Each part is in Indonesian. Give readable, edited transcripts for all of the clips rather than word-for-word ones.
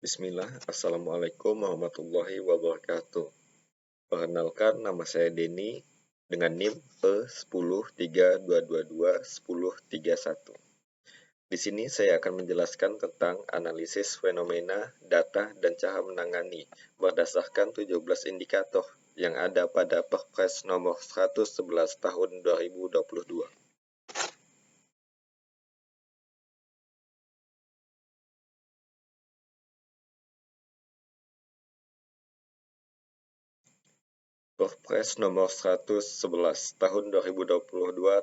Bismillah, Assalamualaikum warahmatullahi wabarakatuh. Perkenalkan, nama saya Denny dengan NIM E1032221031. Di sini saya akan menjelaskan tentang analisis fenomena, data, dan cara menangani berdasarkan 17 indikator yang ada pada Perpres nomor 111 tahun 2022. Perpres nomor 111 tahun 2022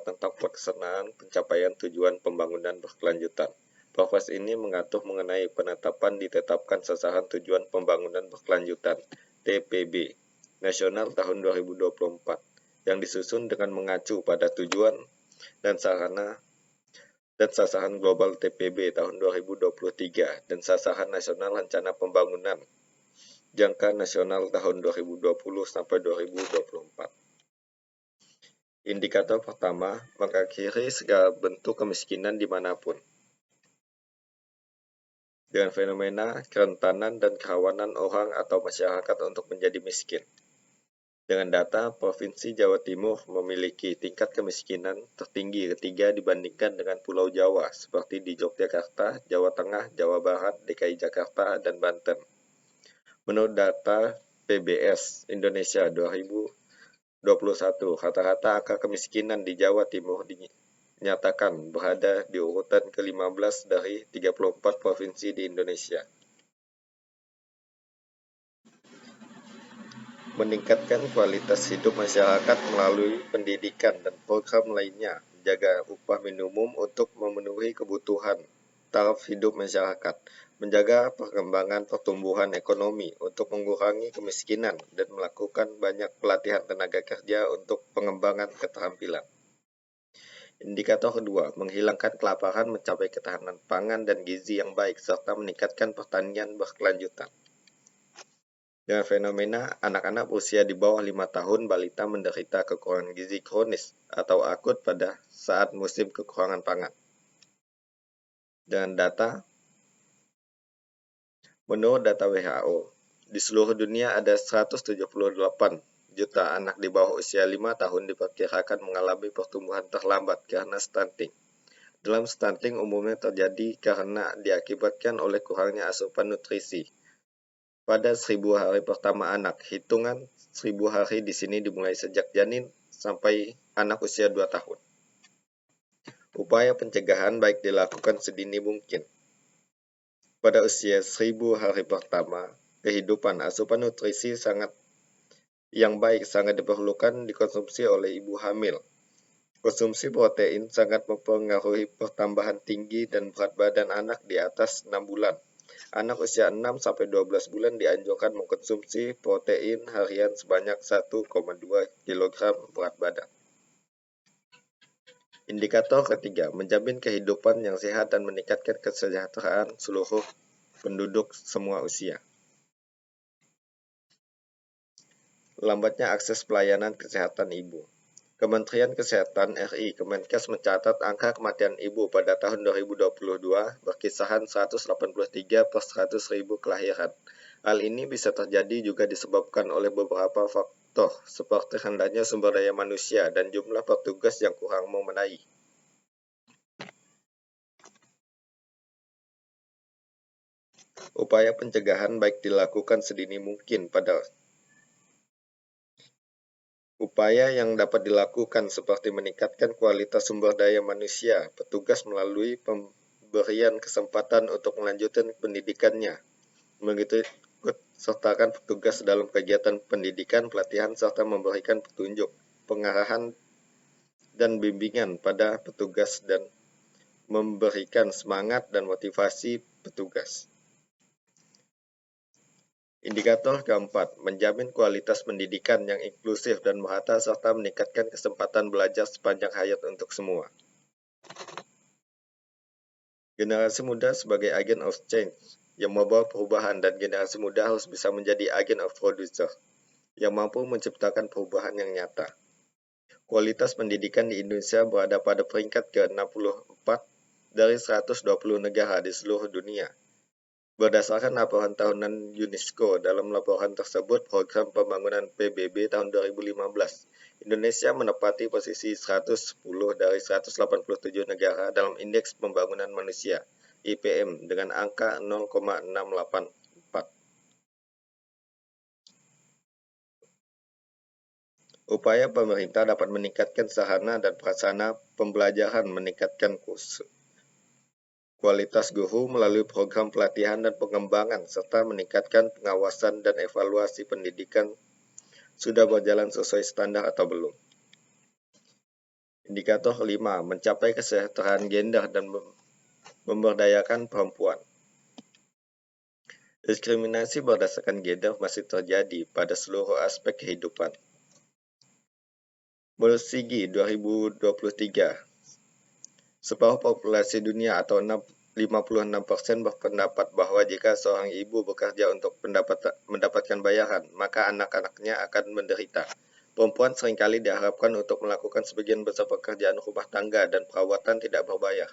tentang pelaksanaan pencapaian tujuan pembangunan berkelanjutan. Perpres ini mengatur mengenai penetapan ditetapkan sasaran tujuan pembangunan berkelanjutan (TPB) nasional tahun 2024 yang disusun dengan mengacu pada tujuan dan sasaran global TPB tahun 2023 dan sasaran nasional rencana pembangunan jangka nasional tahun 2020 sampai 2024. Indikator pertama, mengakhiri segala bentuk kemiskinan dimanapun. Dengan fenomena kerentanan dan kerawanan orang atau masyarakat untuk menjadi miskin. Dengan data, Provinsi Jawa Timur memiliki tingkat kemiskinan tertinggi ketiga dibandingkan dengan Pulau Jawa, seperti di Yogyakarta, Jawa Tengah, Jawa Barat, DKI Jakarta, dan Banten. Menurut data PBS Indonesia 2021, rata-rata angka kemiskinan di Jawa Timur dinyatakan berada di urutan ke-15 dari 34 provinsi di Indonesia. Meningkatkan kualitas hidup masyarakat melalui pendidikan dan program lainnya, menjaga upah minimum untuk memenuhi kebutuhan taraf hidup masyarakat, menjaga perkembangan pertumbuhan ekonomi untuk mengurangi kemiskinan, dan melakukan banyak pelatihan tenaga kerja untuk pengembangan keterampilan. Indikator kedua, menghilangkan kelaparan, mencapai ketahanan pangan dan gizi yang baik, serta meningkatkan pertanian berkelanjutan. Dengan fenomena anak-anak usia di bawah 5 tahun balita menderita kekurangan gizi kronis atau akut pada saat musim kekurangan pangan. Dengan data, menurut data WHO, di seluruh dunia ada 178 juta anak di bawah usia 5 tahun diperkirakan mengalami pertumbuhan terlambat karena stunting. Dalam stunting umumnya terjadi karena diakibatkan oleh kurangnya asupan nutrisi. Pada 1000 hari pertama anak, hitungan 1000 hari di sini dimulai sejak janin sampai anak usia 2 tahun. Upaya pencegahan baik dilakukan sedini mungkin. Pada usia 1000 hari pertama kehidupan, asupan nutrisi yang baik sangat diperlukan dikonsumsi oleh ibu hamil. Konsumsi protein sangat mempengaruhi pertambahan tinggi dan berat badan anak di atas 6 bulan. Anak usia 6-12 bulan dianjurkan mengkonsumsi protein harian sebanyak 1,2 kg berat badan. Indikator ketiga, menjamin kehidupan yang sehat dan meningkatkan kesejahteraan seluruh penduduk semua usia. Lambatnya akses pelayanan kesehatan ibu. Kementerian Kesehatan RI Kemenkes mencatat angka kematian ibu pada tahun 2022 berkisaran 183 per 100.000 kelahiran. Hal ini bisa terjadi juga disebabkan oleh beberapa faktor seperti rendahnya sumber daya manusia dan jumlah petugas yang kurang memadai. Upaya pencegahan baik dilakukan sedini mungkin pada upaya yang dapat dilakukan seperti meningkatkan kualitas sumber daya manusia, petugas melalui pemberian kesempatan untuk melanjutkan pendidikannya, begitu ikut sertakan petugas dalam kegiatan pendidikan, pelatihan, serta memberikan petunjuk, pengarahan, dan bimbingan pada petugas dan memberikan semangat dan motivasi petugas. Indikator keempat, menjamin kualitas pendidikan yang inklusif dan merata serta meningkatkan kesempatan belajar sepanjang hayat untuk semua. Generasi muda sebagai agent of change yang membawa perubahan, dan generasi muda harus bisa menjadi agent of producer yang mampu menciptakan perubahan yang nyata. Kualitas pendidikan di Indonesia berada pada peringkat ke-64 dari 120 negara di seluruh dunia. Berdasarkan laporan tahunan UNESCO, dalam laporan tersebut program pembangunan PBB tahun 2015, Indonesia menempati posisi 110 dari 187 negara dalam Indeks Pembangunan Manusia (IPM) dengan angka 0,684. Upaya pemerintah dapat meningkatkan sarana dan prasarana pembelajaran, meningkatkan kualitas guru melalui program pelatihan dan pengembangan, serta meningkatkan pengawasan dan evaluasi pendidikan sudah berjalan sesuai standar atau belum. Indikator 5. Mencapai kesejahteraan gender dan memberdayakan perempuan. Diskriminasi berdasarkan gender masih terjadi pada seluruh aspek kehidupan. Menurut SIGI 2023, separuh populasi dunia atau 56% berpendapat bahwa jika seorang ibu bekerja untuk mendapatkan bayaran, maka anak-anaknya akan menderita. Perempuan seringkali diharapkan untuk melakukan sebagian besar pekerjaan rumah tangga dan perawatan tidak berbayar,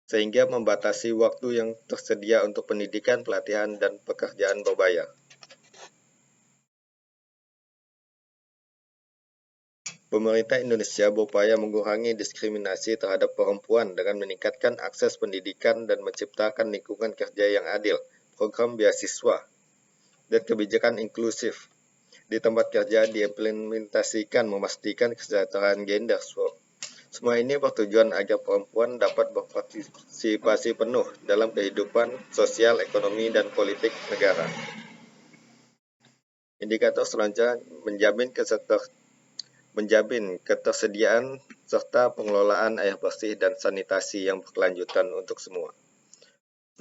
sehingga membatasi waktu yang tersedia untuk pendidikan, pelatihan, dan pekerjaan berbayar. Pemerintah Indonesia berupaya mengurangi diskriminasi terhadap perempuan dengan meningkatkan akses pendidikan dan menciptakan lingkungan kerja yang adil, program beasiswa, dan kebijakan inklusif di tempat kerja diimplementasikan memastikan kesejahteraan gender. Semua ini bertujuan agar perempuan dapat berpartisipasi penuh dalam kehidupan sosial, ekonomi, dan politik negara. Indikator selanjutnya menjamin ketersediaan serta pengelolaan air bersih dan sanitasi yang berkelanjutan untuk semua.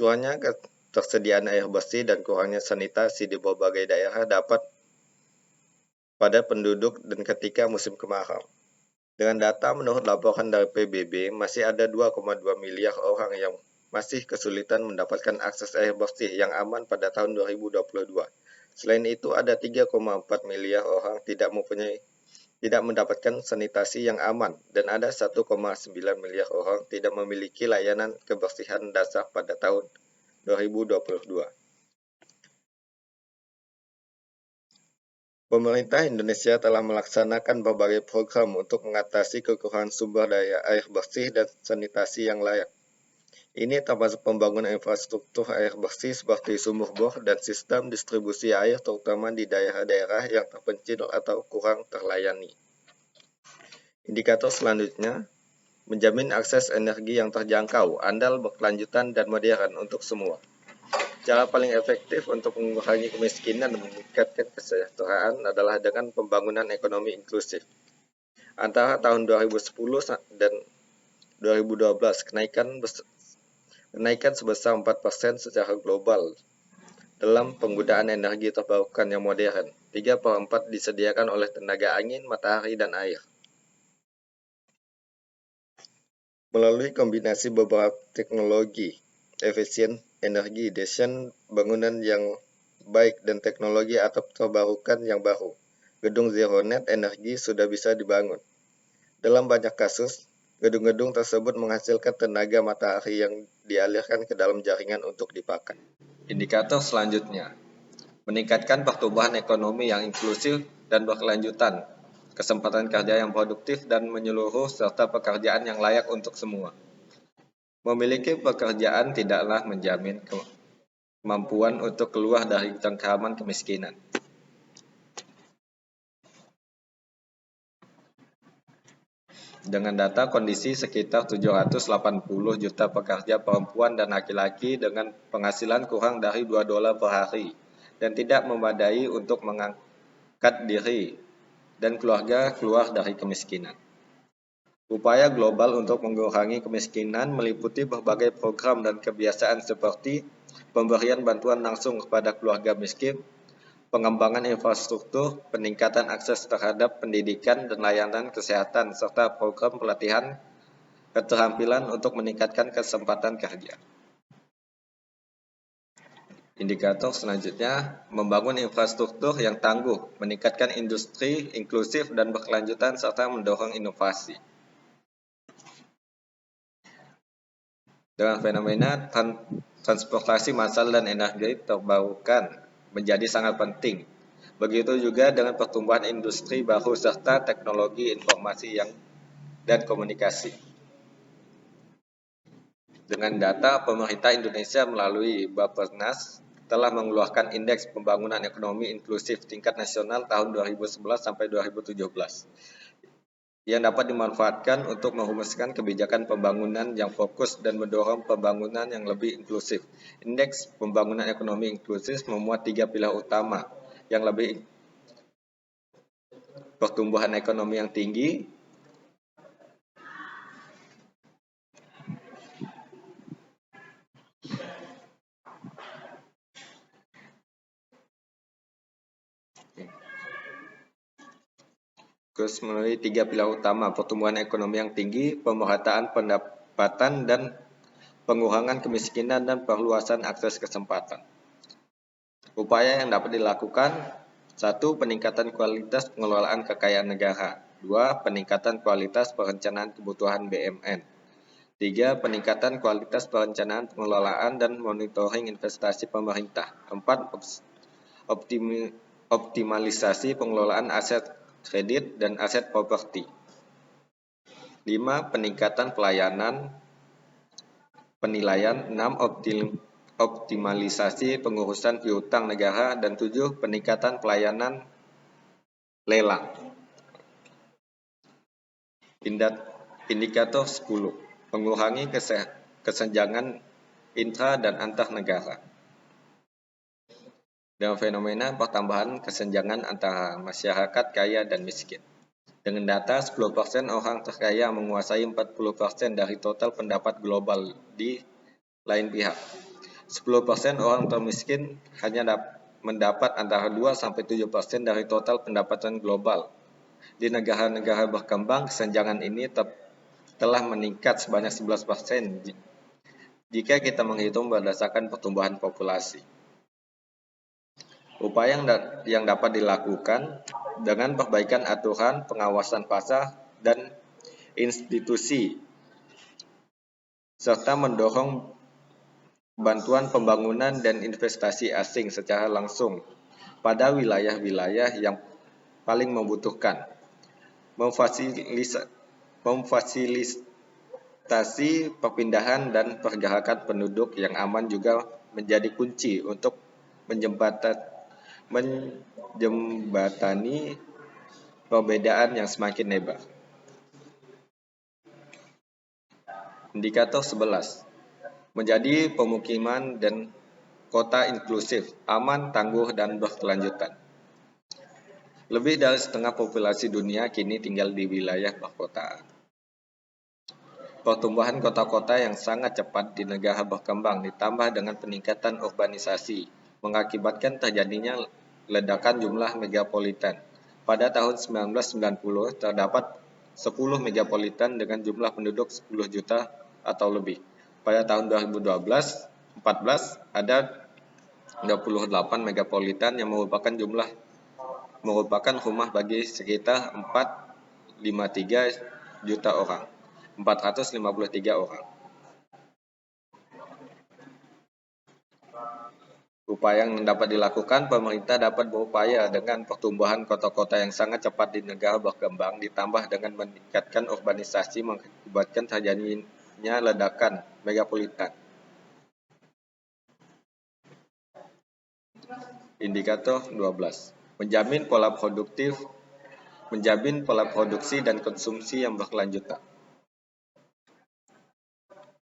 Kurangnya ketersediaan air bersih dan kurangnya sanitasi di berbagai daerah dapat pada penduduk dan ketika musim kemarau. Dengan data menurut laporan dari PBB, masih ada 2,2 miliar orang yang masih kesulitan mendapatkan akses air bersih yang aman pada tahun 2022. Selain itu, ada 3,4 miliar orang tidak mendapatkan sanitasi yang aman, dan ada 1,9 miliar orang tidak memiliki layanan kebersihan dasar pada tahun 2022. Pemerintah Indonesia telah melaksanakan berbagai program untuk mengatasi kekurangan sumber daya air bersih dan sanitasi yang layak. Ini termasuk pembangunan infrastruktur air bersih seperti sumur bor dan sistem distribusi air terutama di daerah-daerah yang terpencil atau kurang terlayani. Indikator selanjutnya, menjamin akses energi yang terjangkau, andal, berkelanjutan, dan modern untuk semua. Cara paling efektif untuk mengurangi kemiskinan dan meningkatkan kesejahteraan adalah dengan pembangunan ekonomi inklusif. Antara tahun 2010 dan 2012, kenaikan sebesar 4% secara global dalam penggunaan energi terbarukan yang modern. 3/4 disediakan oleh tenaga angin, matahari, dan air. Melalui kombinasi beberapa teknologi, efisien energi, desain bangunan yang baik, dan teknologi atap terbarukan yang baru, gedung zero net energi sudah bisa dibangun. Dalam banyak kasus, gedung-gedung tersebut menghasilkan tenaga matahari yang dialirkan ke dalam jaringan untuk dipakai. Indikator selanjutnya, meningkatkan pertumbuhan ekonomi yang inklusif dan berkelanjutan, kesempatan kerja yang produktif dan menyeluruh, serta pekerjaan yang layak untuk semua. Memiliki pekerjaan tidaklah menjamin kemampuan untuk keluar dari cengkraman kemiskinan. Dengan data kondisi sekitar 780 juta pekerja perempuan dan laki-laki dengan penghasilan kurang dari $2 per hari dan tidak memadai untuk mengangkat diri dan keluarga keluar dari kemiskinan. Upaya global untuk mengurangi kemiskinan meliputi berbagai program dan kebiasaan seperti pemberian bantuan langsung kepada keluarga miskin, pengembangan infrastruktur, peningkatan akses terhadap pendidikan dan layanan kesehatan, serta program pelatihan keterampilan untuk meningkatkan kesempatan kerja. Indikator selanjutnya, membangun infrastruktur yang tangguh, meningkatkan industri inklusif dan berkelanjutan, serta mendorong inovasi. Dengan fenomena transportasi massal dan energi terbarukan menjadi sangat penting. Begitu juga dengan pertumbuhan industri baru serta teknologi informasi dan komunikasi. Dengan data, pemerintah Indonesia melalui Bappenas telah mengeluarkan Indeks Pembangunan Ekonomi Inklusif tingkat nasional tahun 2011 sampai 2017 yang dapat dimanfaatkan untuk merumuskan kebijakan pembangunan yang fokus dan mendorong pembangunan yang lebih inklusif. Indeks Pembangunan Ekonomi Inklusif memuat 3 pilar utama yang lebih pertumbuhan ekonomi yang tinggi, terus melalui 3 pilar utama, pertumbuhan ekonomi yang tinggi, pemerataan pendapatan, dan pengurangan kemiskinan dan perluasan akses kesempatan. Upaya yang dapat dilakukan: 1. Peningkatan kualitas pengelolaan kekayaan negara. 2. Peningkatan kualitas perencanaan kebutuhan BUMN. 3. Peningkatan kualitas perencanaan pengelolaan dan monitoring investasi pemerintah. 4. Optimalisasi pengelolaan aset kredit dan aset properti. 5. Peningkatan penilaian. 6. Optimalisasi pengurusan piutang negara. Dan 7. Peningkatan pelayanan lelang. Indikator 10. Mengurangi kesenjangan intra dan antar negara. Dengan fenomena pertambahan kesenjangan antara masyarakat kaya dan miskin. Dengan data 10% orang terkaya menguasai 40% dari total pendapat global di lain pihak. 10% orang termiskin hanya mendapat antara 2-7% dari total pendapatan global. Di negara-negara berkembang, kesenjangan ini telah meningkat sebanyak 11% jika kita menghitung berdasarkan pertumbuhan populasi. Upaya yang dapat dilakukan dengan perbaikan aturan pengawasan pasar dan institusi, serta mendorong bantuan pembangunan dan investasi asing secara langsung pada wilayah-wilayah yang paling membutuhkan. Memfasilitasi perpindahan dan pergerakan penduduk yang aman juga menjadi kunci untuk menjembatani perbedaan yang semakin lebar. Indikator 11. Menjadi pemukiman dan kota inklusif, aman, tangguh, dan berkelanjutan. Lebih dari setengah populasi dunia kini tinggal di wilayah perkotaan. Pertumbuhan kota-kota yang sangat cepat di negara berkembang ditambah dengan peningkatan urbanisasi mengakibatkan terjadinya ledakan jumlah megapolitan. Pada tahun 1990 terdapat 10 megapolitan dengan jumlah penduduk 10 juta atau lebih. Pada tahun 2014 ada 28 megapolitan yang merupakan rumah bagi sekitar 453 juta orang. 453 orang. Upaya yang dapat dilakukan, pemerintah dapat berupaya dengan pertumbuhan kota-kota yang sangat cepat di negara berkembang ditambah dengan meningkatkan urbanisasi mengakibatkan terjadinya ledakan megapolitan. Indikator 12. Menjamin pola produksi dan konsumsi yang berkelanjutan.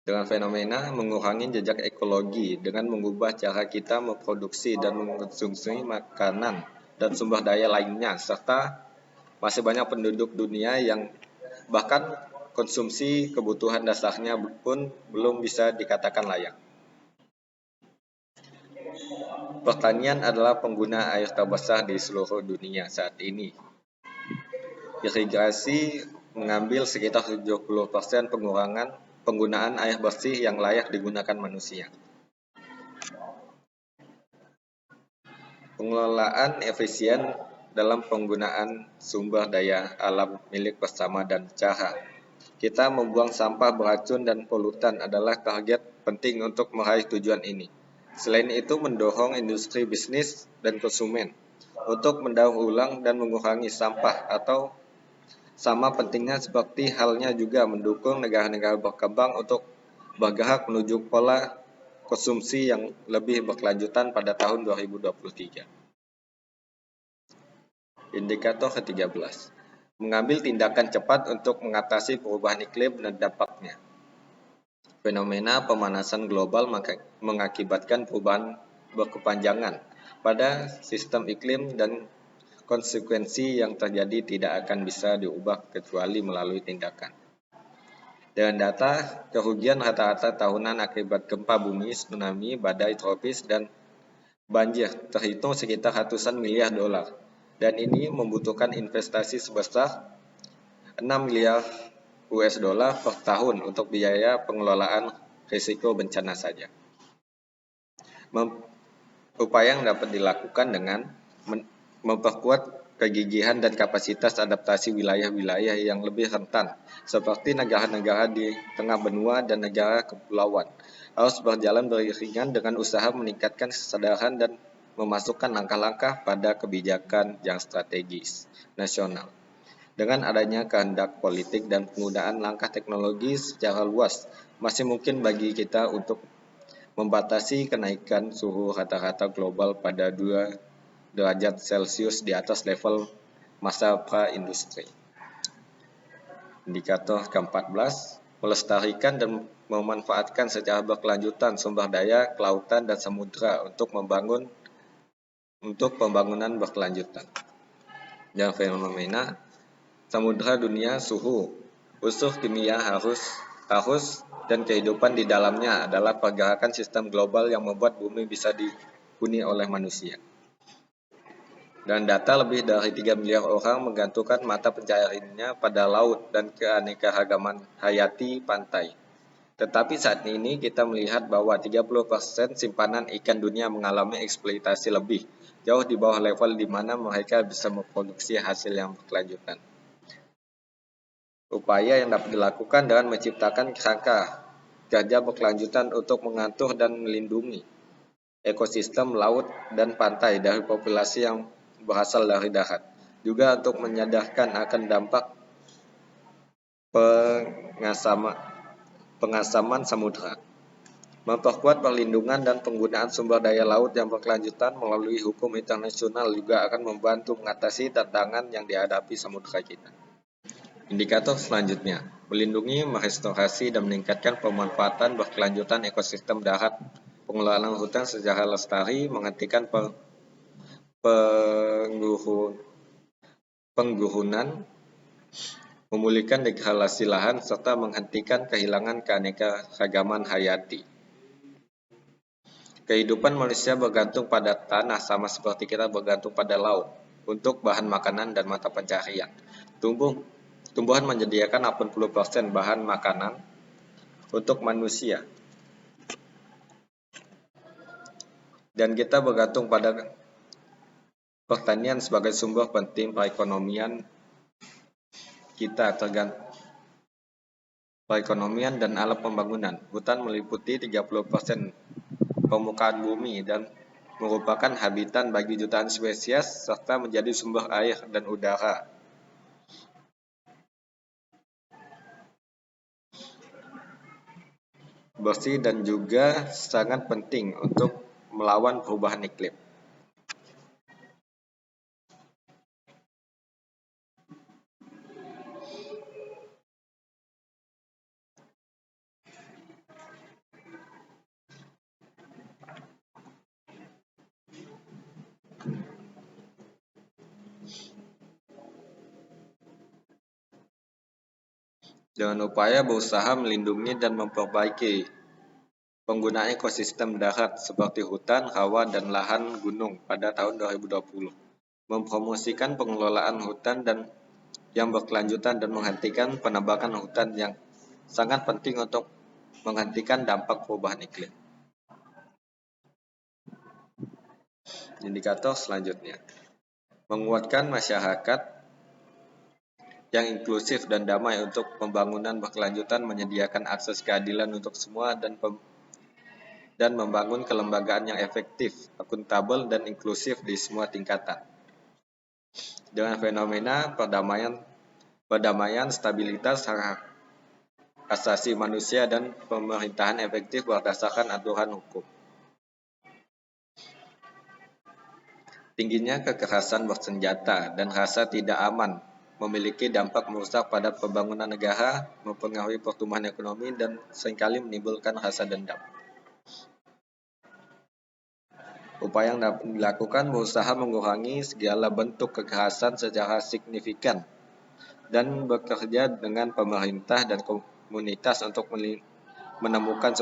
Dengan fenomena mengurangi jejak ekologi dengan mengubah cara kita memproduksi dan mengkonsumsi makanan dan sumber daya lainnya, serta masih banyak penduduk dunia yang bahkan konsumsi kebutuhan dasarnya pun belum bisa dikatakan layak. Pertanian adalah pengguna air terbesar di seluruh dunia saat ini. Irigasi mengambil sekitar 70% penggunaan air bersih yang layak digunakan manusia. Pengelolaan efisien dalam penggunaan sumber daya alam milik bersama dan cara Kita membuang sampah beracun dan polutan adalah target penting untuk meraih tujuan ini. Selain itu, mendorong industri bisnis dan konsumen untuk mendaur ulang dan mengurangi sampah atau sama pentingnya seperti halnya juga mendukung negara-negara berkembang untuk bergerak menuju pola konsumsi yang lebih berkelanjutan pada tahun 2023. Indikator ke-13. Mengambil tindakan cepat untuk mengatasi perubahan iklim dan dampaknya. Fenomena pemanasan global mengakibatkan perubahan berkepanjangan pada sistem iklim dan konsekuensi yang terjadi tidak akan bisa diubah kecuali melalui tindakan. Dengan data, kerugian rata-rata tahunan akibat gempa bumi, tsunami, badai tropis, dan banjir terhitung sekitar ratusan miliar dolar. Dan ini membutuhkan investasi sebesar 6 miliar US dollar per tahun untuk biaya pengelolaan risiko bencana saja. Upaya yang dapat dilakukan dengan memperkuat kegigihan dan kapasitas adaptasi wilayah-wilayah yang lebih rentan, seperti negara-negara di tengah benua dan negara kepulauan, harus berjalan beriringan dengan usaha meningkatkan kesadaran dan memasukkan langkah-langkah pada kebijakan yang strategis nasional. Dengan adanya kehendak politik dan penggunaan langkah teknologi secara luas, masih mungkin bagi kita untuk membatasi kenaikan suhu rata-rata global pada 2 derajat Celcius di atas level masa pra-industri. Indikator ke-14, melestarikan dan memanfaatkan secara berkelanjutan sumber daya kelautan dan samudera untuk pembangunan berkelanjutan. Dan fenomena samudera dunia, suhu, unsur kimia harus dan kehidupan di dalamnya adalah pergerakan sistem global yang membuat bumi bisa dihuni oleh manusia. Dan data lebih dari 3 miliar orang menggantungkan mata pencahariannya pada laut dan keanekaragaman hayati pantai. Tetapi saat ini kita melihat bahwa 30% simpanan ikan dunia mengalami eksploitasi lebih, jauh di bawah level di mana mereka bisa memproduksi hasil yang berkelanjutan. Upaya yang dapat dilakukan dengan menciptakan kerangka kerja berkelanjutan untuk mengatur dan melindungi ekosistem laut dan pantai dari populasi yang berasal dari darat. Juga untuk menyadarkan akan dampak pengasaman samudera. Memperkuat perlindungan dan penggunaan sumber daya laut yang berkelanjutan melalui hukum internasional juga akan membantu mengatasi tantangan yang dihadapi samudera kita. Indikator selanjutnya, melindungi, merestorasi, dan meningkatkan pemanfaatan berkelanjutan ekosistem darat, pengelolaan hutan secara lestari, menghentikan penggurunan, memulihkan degradasi lahan, serta menghentikan kehilangan keanekaragaman hayati. Kehidupan manusia bergantung pada tanah sama seperti kita bergantung pada laut untuk bahan makanan dan mata pencaharian. Tumbuhan menyediakan 80% bahan makanan untuk manusia. Dan kita bergantung pada pertanian sebagai sumber penting perekonomian kita, perekonomian dan alat pembangunan. Hutan meliputi 30% permukaan bumi dan merupakan habitat bagi jutaan spesies serta menjadi sumber air dan udara. Bersih dan juga sangat penting untuk melawan perubahan iklim. Dengan upaya berusaha melindungi dan memperbaiki penggunaan ekosistem darat seperti hutan, rawa, dan lahan gunung pada tahun 2020, mempromosikan pengelolaan hutan dan yang berkelanjutan dan menghentikan penebangan hutan yang sangat penting untuk menghentikan dampak perubahan iklim. Indikator selanjutnya, menguatkan masyarakat yang inklusif dan damai untuk pembangunan berkelanjutan, menyediakan akses keadilan untuk semua, dan membangun kelembagaan yang efektif, akuntabel, dan inklusif di semua tingkatan. Dengan fenomena perdamaian, stabilitas, hak asasi manusia, dan pemerintahan efektif berdasarkan aturan hukum. Tingginya kekerasan bersenjata dan rasa tidak aman memiliki dampak merusak pada pembangunan negara, mempengaruhi pertumbuhan ekonomi, dan seringkali menimbulkan rasa dendam. Upaya yang dapat dilakukan berusaha mengurangi segala bentuk kekerasan secara signifikan dan bekerja dengan pemerintah dan komunitas untuk menemukan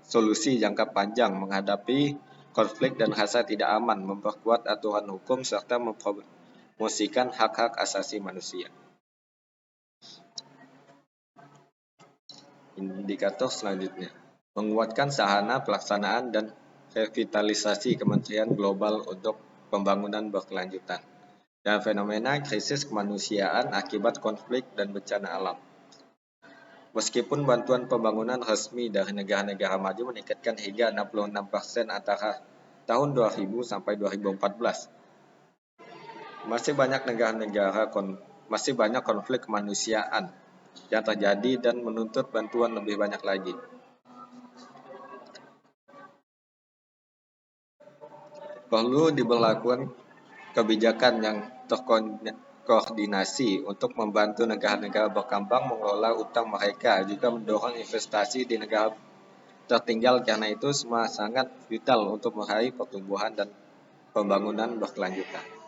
solusi jangka panjang menghadapi konflik dan rasa tidak aman, memperkuat aturan hukum, serta mempromosikan hak-hak asasi manusia. Indikator selanjutnya, menguatkan sarana pelaksanaan dan revitalisasi Kementerian Global untuk pembangunan berkelanjutan dan fenomena krisis kemanusiaan akibat konflik dan bencana alam. Meskipun bantuan pembangunan resmi dari negara-negara maju meningkatkan hingga 66% antara tahun 2000 sampai 2014, masih banyak konflik kemanusiaan yang terjadi dan menuntut bantuan lebih banyak lagi. Perlu diberlakukan kebijakan yang terkoordinasi untuk membantu negara-negara berkembang mengelola utang mereka, juga mendorong investasi di negara tertinggal, karena itu semua sangat vital untuk meraih pertumbuhan dan pembangunan berkelanjutan.